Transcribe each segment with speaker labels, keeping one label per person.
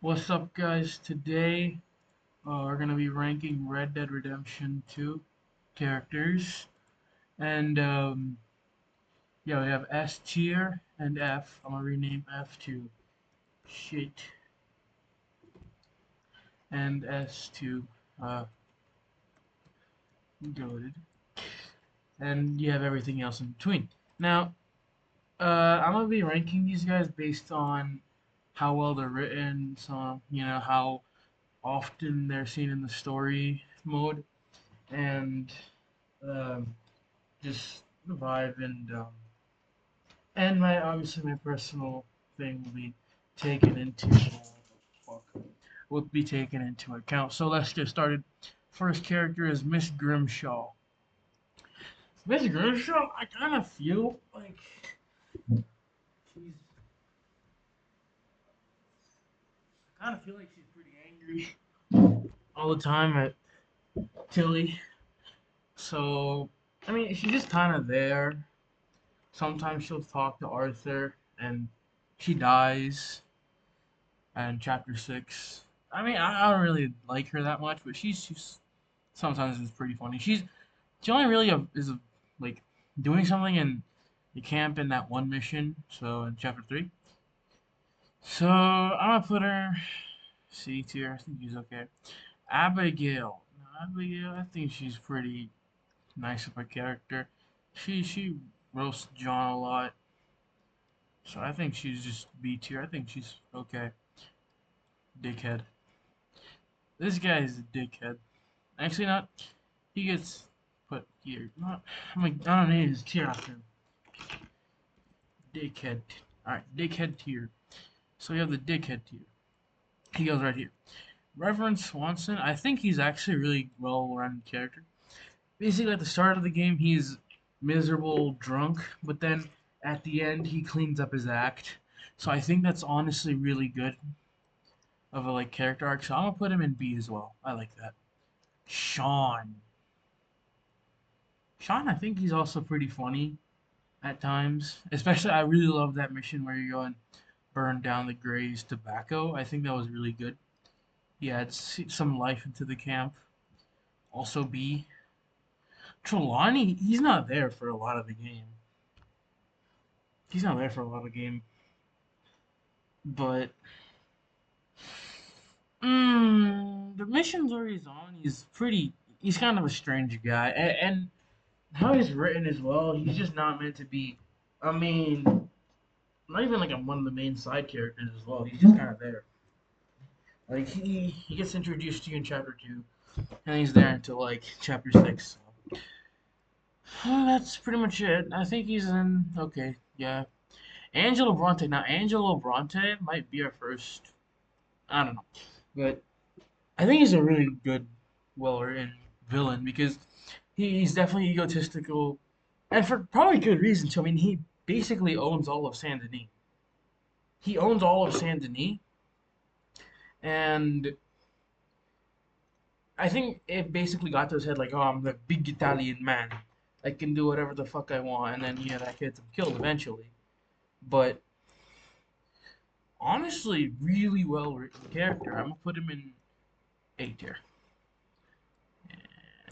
Speaker 1: What's up, guys? Today we're gonna be ranking Red Dead Redemption 2 characters, and yeah, we have S tier and F. I'm gonna rename F to shit and S to goated, and you have everything else in between. Now, I'm gonna be ranking these guys based on how well they're written, so how often they're seen in the story mode, and um, just the vibe and my obviously my personal thing will be taken into fuck, will be taken into account. So let's get started. First character is Miss Grimshaw. Miss Grimshaw, I kind of feel like she's kind of feel like she's pretty angry all the time at Tilly. So I mean, she's just kind of there. Sometimes she'll talk to Arthur, and she dies. And chapter 6. I mean, I don't really like her that much, but she's sometimes is pretty funny. She only really is like doing something in the camp in that one mission. So in chapter 3. So I'm gonna put her C tier. I think she's okay. Abigail. Now, Abigail, I think she's pretty nice of a character. She roasts John a lot, so I think she's just B tier. I think she's okay. Dickhead. This guy is a dickhead. Actually, not. He gets put here. Not. I don't need his tier after him. Dickhead. Alright, dickhead tier. So we have the dickhead tier. He goes right here. Reverend Swanson, I think he's actually a really well-rounded character. Basically, at the start of the game, he's miserable, drunk, but then at the end, he cleans up his act. So I think that's honestly really good of a character arc. So I'm gonna put him in B as well. I like that. Sean. Sean, I think he's also pretty funny at times. Especially, I really love that mission where you go and burn down the Gray's tobacco. I think that was really good. He adds some life into the camp. Also, B. Trelawney, he's not there for a lot of the game. He's not there for a lot of the game. But, the missions where he's on, he's kind of a strange guy. And how he's written as well, he's just not meant to be, I mean, not even like one of the main side characters as well. He's just kind of there. Like he gets introduced to you in chapter 2, and he's there until chapter 6. So. That's pretty much it. I think he's in. Okay, yeah. Angelo Bronte. Now Angelo Bronte might be our first. I don't know, but I think he's a really good, well-written villain because he's definitely egotistical, and for probably good reason too. I mean, he basically owns all of Saint Denis. He owns all of Saint Denis, and I think it basically got to his head like, oh, I'm the big Italian man. I can do whatever the fuck I want, and then yeah, that gets him killed eventually. But honestly, really well written character. I'm gonna put him in A tier.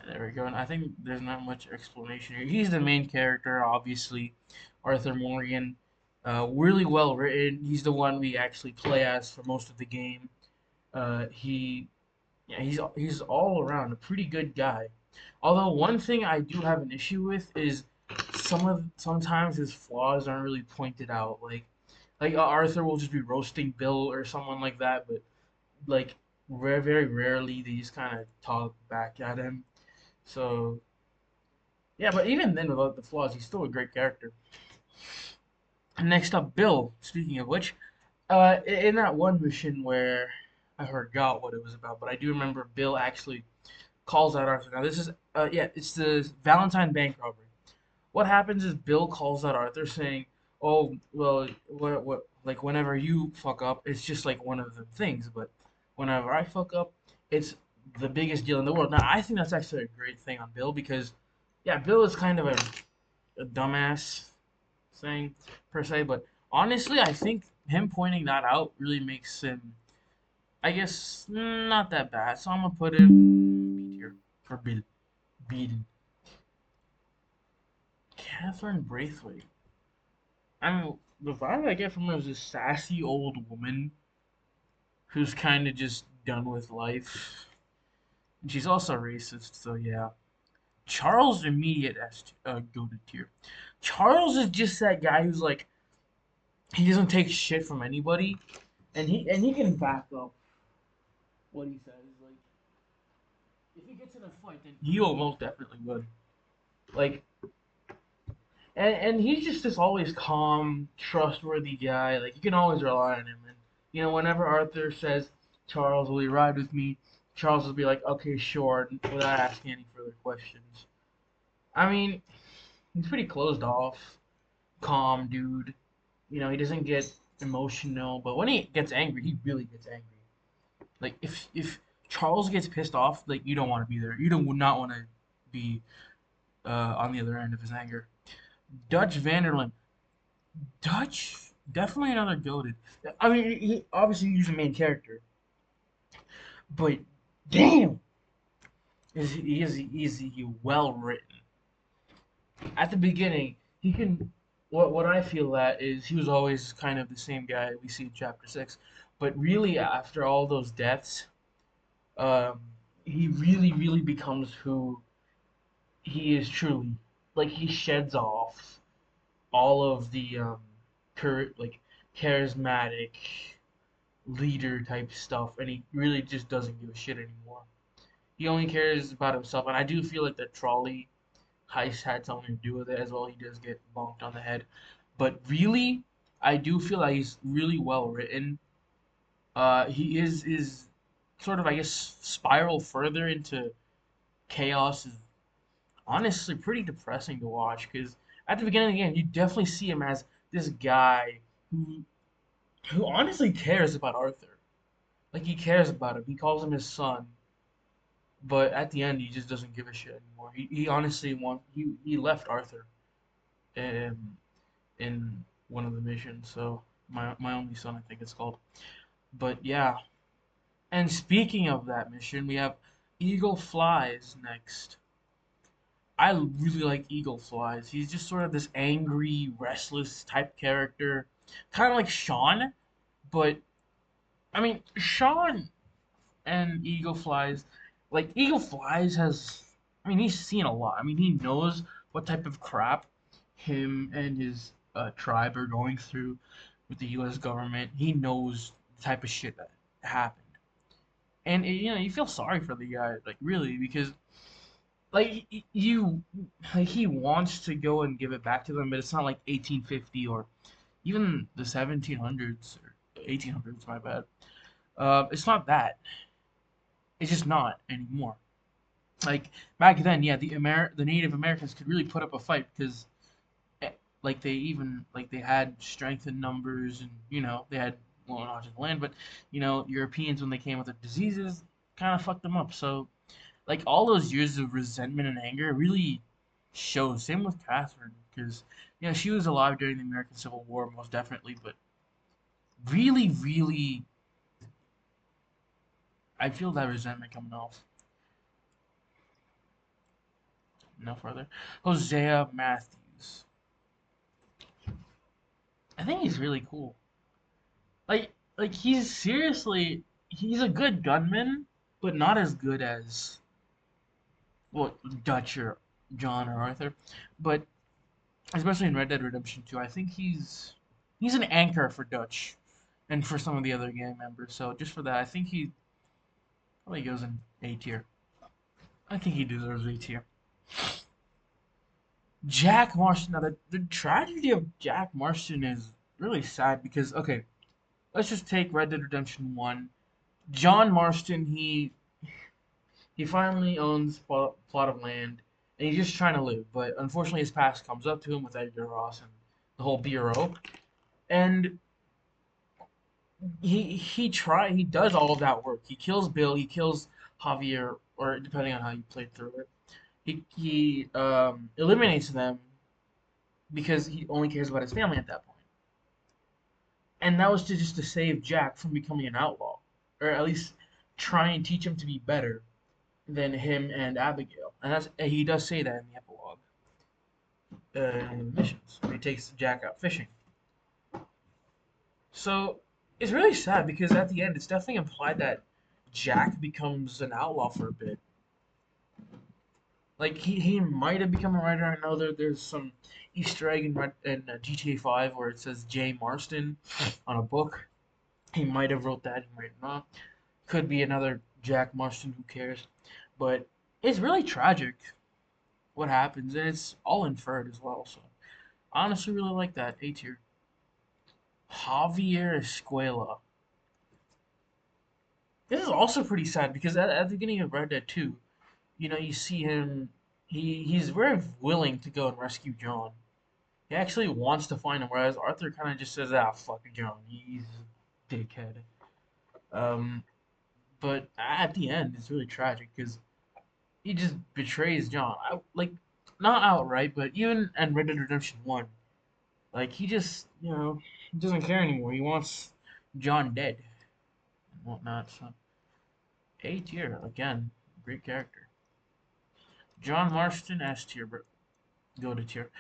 Speaker 1: There we go. And I think there's not much explanation here. He's the main character, obviously. Arthur Morgan, really well written. He's the one we actually play as for most of the game. He Yeah, he's all around a pretty good guy. Although one thing I do have an issue with is sometimes his flaws aren't really pointed out. Arthur will just be roasting Bill or someone like that, but like very rarely they just kind of talk back at him. So yeah, but even then without the flaws, he's still a great character. Next up, Bill. Speaking of which, in that one mission where I forgot what it was about, but I do remember Bill actually calls out Arthur. Now this is yeah, it's the Valentine bank robbery. What happens is Bill calls out Arthur saying, "Oh, well, what like whenever you fuck up, it's just like one of the things, but whenever I fuck up, it's the biggest deal in the world." Now I think that's actually a great thing on Bill because yeah, Bill is kind of a dumbass thing per se, but honestly, I think him pointing that out really makes him I guess not that bad. So I'm gonna put him B tier for Bill. Beaten. Catherine Braithwaite. I mean, the vibe I get from her is this sassy old woman who's kind of just done with life. And she's also racist, so yeah. Charles immediate goated tier. Charles is just that guy who's like he doesn't take shit from anybody, and he can back up what he says. Like if he gets in a fight, then he almost definitely would. Like and he's just this always calm, trustworthy guy. Like you can always rely on him. And whenever Arthur says, "Charles, will you ride with me?" Charles will be like, "Okay, sure," without asking any further questions. I mean, he's pretty closed off, calm dude. He doesn't get emotional, but when he gets angry, he really gets angry. Like if Charles gets pissed off, like you don't want to be there. You don't would not want to be on the other end of his anger. Dutch Vanderlyn. Dutch, definitely another goated. I mean, he obviously he's the main character, but damn, is he well written. At the beginning, he can. What I feel that is he was always kind of the same guy we see in chapter 6, but really after all those deaths, um, he really becomes who he is truly. Like he sheds off all of the like charismatic leader type stuff, and he really just doesn't give a shit anymore. He only cares about himself, and I do feel like the trolley heist had something to do with it as well. He does get bonked on the head, but really, I do feel like he's really well written. He is sort of, I guess, spiral further into chaos is honestly pretty depressing to watch because at the beginning of the game, you definitely see him as this guy who who honestly cares about Arthur. Like he cares about him. He calls him his son, but at the end, he just doesn't give a shit anymore. He honestly he left Arthur in in one of the missions. So my only son, I think it's called. But yeah. And speaking of that mission, we have Eagle Flies next. I really like Eagle Flies. He's just sort of this angry, restless type character, kind of like Sean. But I mean, Sean and Eagle Flies, like Eagle Flies has, I mean, he's seen a lot. I mean, he knows what type of crap him and his tribe are going through with the U.S. government. He knows the type of shit that happened, and you feel sorry for the guy, like really, because like you, like he wants to go and give it back to them, but it's not like 1850 or even the 1700s or 1800s. My bad. It's not that. It's just not anymore. Like back then, yeah, the Native Americans could really put up a fight because eh, like they had strength in numbers and they had well not just land, but Europeans when they came with their diseases kind of fucked them up. So like all those years of resentment and anger really shows. Same with Catherine because she was alive during the American Civil War most definitely, but really I feel that resentment coming off. No further. Hosea Matthews. I think he's really cool. Like he's a good gunman, but not as good as well Dutch or John or Arthur. But especially in Red Dead Redemption 2, I think he's an anchor for Dutch and for some of the other gang members. So just for that, I think he probably goes in A tier. I think he deserves A tier. Jack Marston. Now the tragedy of Jack Marston is really sad because okay, let's just take Red Dead Redemption 1. John Marston, he finally owns a plot of land, and he's just trying to live. But unfortunately, his past comes up to him with Edgar Ross and the whole bureau, and he does all of that work. He kills Bill, he kills Javier, or depending on how you played through it. He eliminates them because he only cares about his family at that point, and that was to just to save Jack from becoming an outlaw. or at least try and teach him to be better than him and Abigail. And he does say that in the epilogue, in the missions. When he takes Jack out fishing. So it's really sad because at the end, it's definitely implied that Jack becomes an outlaw for a bit. Like he might have become a writer. I know there's some Easter egg in GTA 5 where it says Jay Marston on a book. He might have wrote that. He might not. Could be another Jack Marston. Who cares? But it's really tragic what happens, and it's all inferred as well. So I honestly really like that A tier. Javier Escuela. This is also pretty sad because at the beginning of Red Dead 2, you see him. He's very willing to go and rescue John. He actually wants to find him, whereas Arthur kind of just says, "Ah, fuck John. He's a dickhead." Um, but at the end, it's really tragic because he just betrays John. Like, not outright, but even in Red Dead Redemption 1, like he just, he doesn't care anymore. He wants John dead and whatnot. So A tier again, great character. John Marston S tier, but go to tier.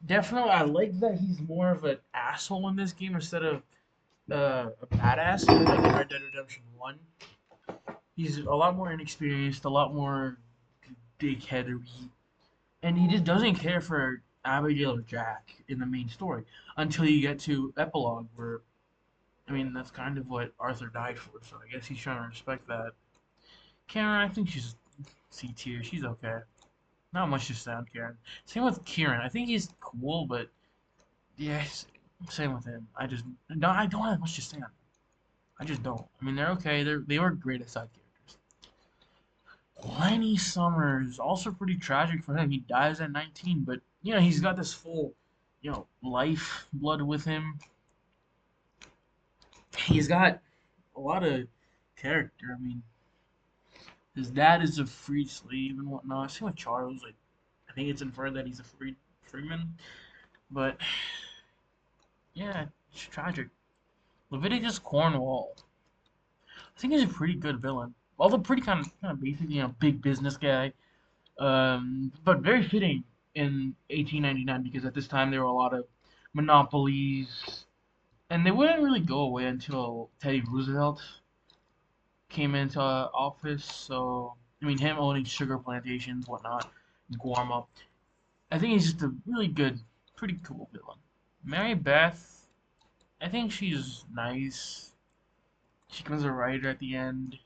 Speaker 1: Definitely, I like that he's more of an asshole in this game instead of a badass. Like in Red Dead Redemption 1, he's a lot more inexperienced, a lot more dickheadery, and he just doesn't care for Abigail or Jack in the main story until you get to epilogue, where I mean that's kind of what Arthur died for. So I guess he's trying to respect that. Karen, I think she's C tier. She's okay. Not much to say on Karen. Same with Kieran. I think he's cool, but yes, same with him. I don't have much to say on him. I just don't. I mean, they're okay. They were great as side characters. Lenny Summers, also pretty tragic for him. He dies at 19, but he's got this full, life blood with him. He's got a lot of character. I mean, his dad is a freed slave and whatnot. Same with Charles. Like, I think it's inferred that he's a freeman, but yeah, it's tragic. Leviticus Cornwall. I think he's a pretty good villain. Although pretty kind of basic, big business guy. But very fitting in 1899 because at this time there were a lot of monopolies, and they wouldn't really go away until Teddy Roosevelt came into office. So I mean, him owning sugar plantations, whatnot, in Guam. I think he's just a really good, pretty cool villain. Mary Beth, I think she's nice. She becomes a writer at the end.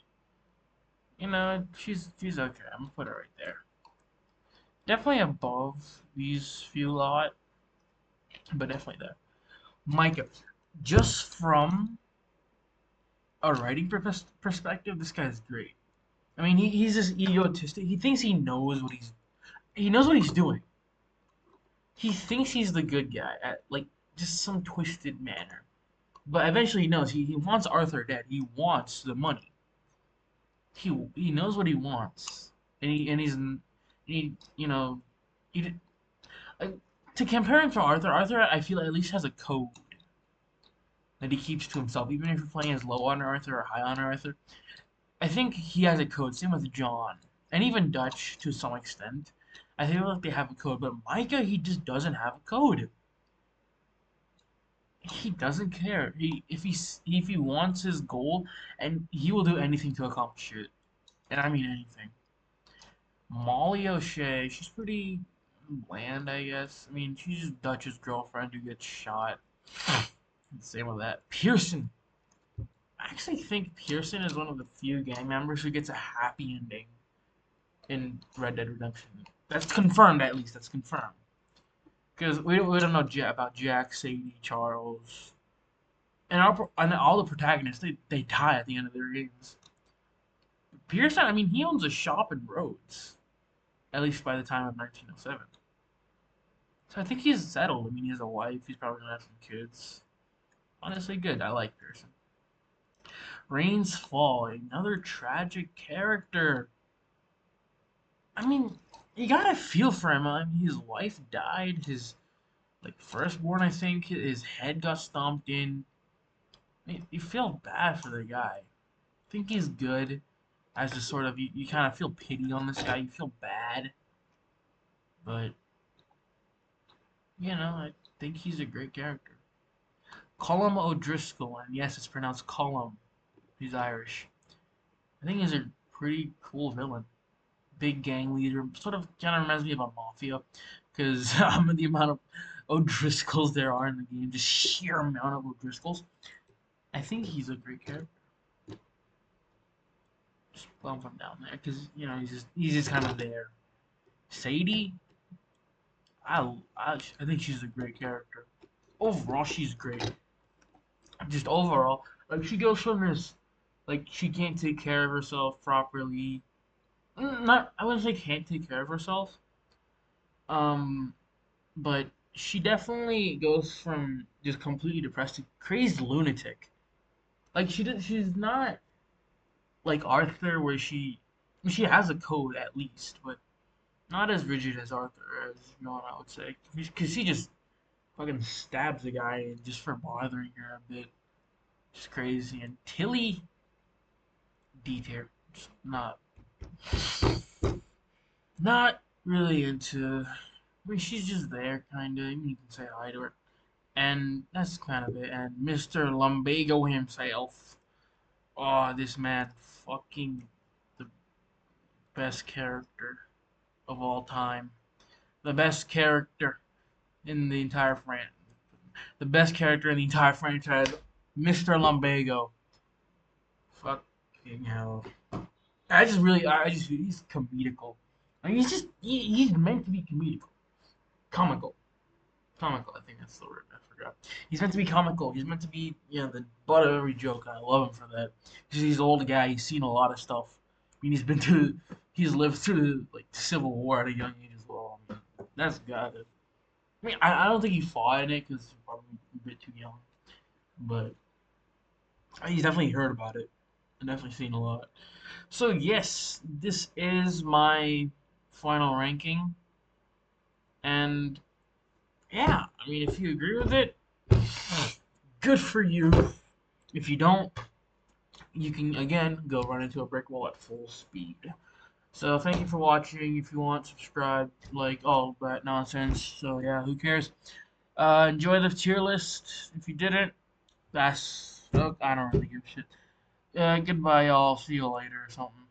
Speaker 1: She's okay. I'm gonna put her right there. Definitely above these few lot, but definitely there. Micah, just from a writing perspective, this guy's great. I mean, he's just egotistic. He knows what he's doing. He thinks he's the good guy at like just some twisted manner, but eventually he knows he wants Arthur dead. He wants the money. He knows what he wants, and he like, to compare him to Arthur. Arthur, I feel at least has a code that he keeps to himself, even if you're playing as low on Arthur or high on Arthur. I think he has a code. Same with John, and even Dutch to some extent. I feel like they have a code, but Micah, he just doesn't have a code. He doesn't care. If he wants his goal, and he will do anything to accomplish it, and I mean anything. Molly O'Shea, she's pretty bland, I guess. I mean, she's just Dutch's girlfriend who gets shot. Same with that. Pearson. I actually think Pearson is one of the few gang members who gets a happy ending in Red Dead Redemption. That's confirmed, at least. That's confirmed. Because we don't know about Jack, Sadie, Charles, and all the protagonists. They die at the end of their games. Pearson, I mean, he owns a shop in Rhodes, at least by the time of 1907. So I think he's settled. I mean, he has a wife. He's probably gonna have some kids. Honestly, good. I like Pearson. Rain's Fall, another tragic character. I mean, you gotta feel for him. I mean, his wife died. His firstborn, I think, his head got stomped in. I mean, you feel bad for the guy. think he's good as just sort of you kind of feel pity on this guy. You feel bad, but I think he's a great character. Colum O'Driscoll, and yes, it's pronounced Colum. He's Irish. I think he's a pretty cool villain. Big gang leader, sort of kind of reminds me of a mafia, because the amount of O'Driscolls there are in the game, just sheer amount of O'Driscolls. I think he's a great character. Just bump him down there, because he's just kind of there. Sadie, I think she's a great character. Overall, she's great. Just overall, like she goes from this, like she can't take care of herself properly. Not, I wouldn't say can't take care of herself. Um, but she definitely goes from just completely depressed to crazed lunatic. Like she's not like Arthur, where she has a code at least, but not as rigid as Arthur, as I would say, because she just fucking stabs a guy and just for bothering her a bit. Just crazy. And Tilly, D tier, just not really into. I mean, she's just there, kind of. You can say hi to her. And that's kind of it. And Mr. Lumbago himself. Oh, this man, fucking the best character of all time. The best character in the entire franchise. The best character in the entire franchise, Mr. Lumbago. Fucking hell. I just feel he's comedical. I mean, he's meant to be comedical. Comical. Comical, I think that's the word. I forgot. He's meant to be comical. He's meant to be, the butt of every joke. I love him for that. He's an old guy. He's seen a lot of stuff. I mean, he's lived through like the Civil War at a young age as well. That's got it. I mean, I don't think he fought in it because he's probably a bit too young. But he's definitely heard about it. I've definitely seen a lot. So yes, this is my final ranking, and yeah, I mean, if you agree with it, good for you. If you don't, you can again go run into a brick wall at full speed. So thank you for watching. If you want, subscribe, like all that nonsense. So yeah, who cares? Enjoy the tier list. If you didn't, I don't really give a shit. Goodbye, y'all. See you later or something.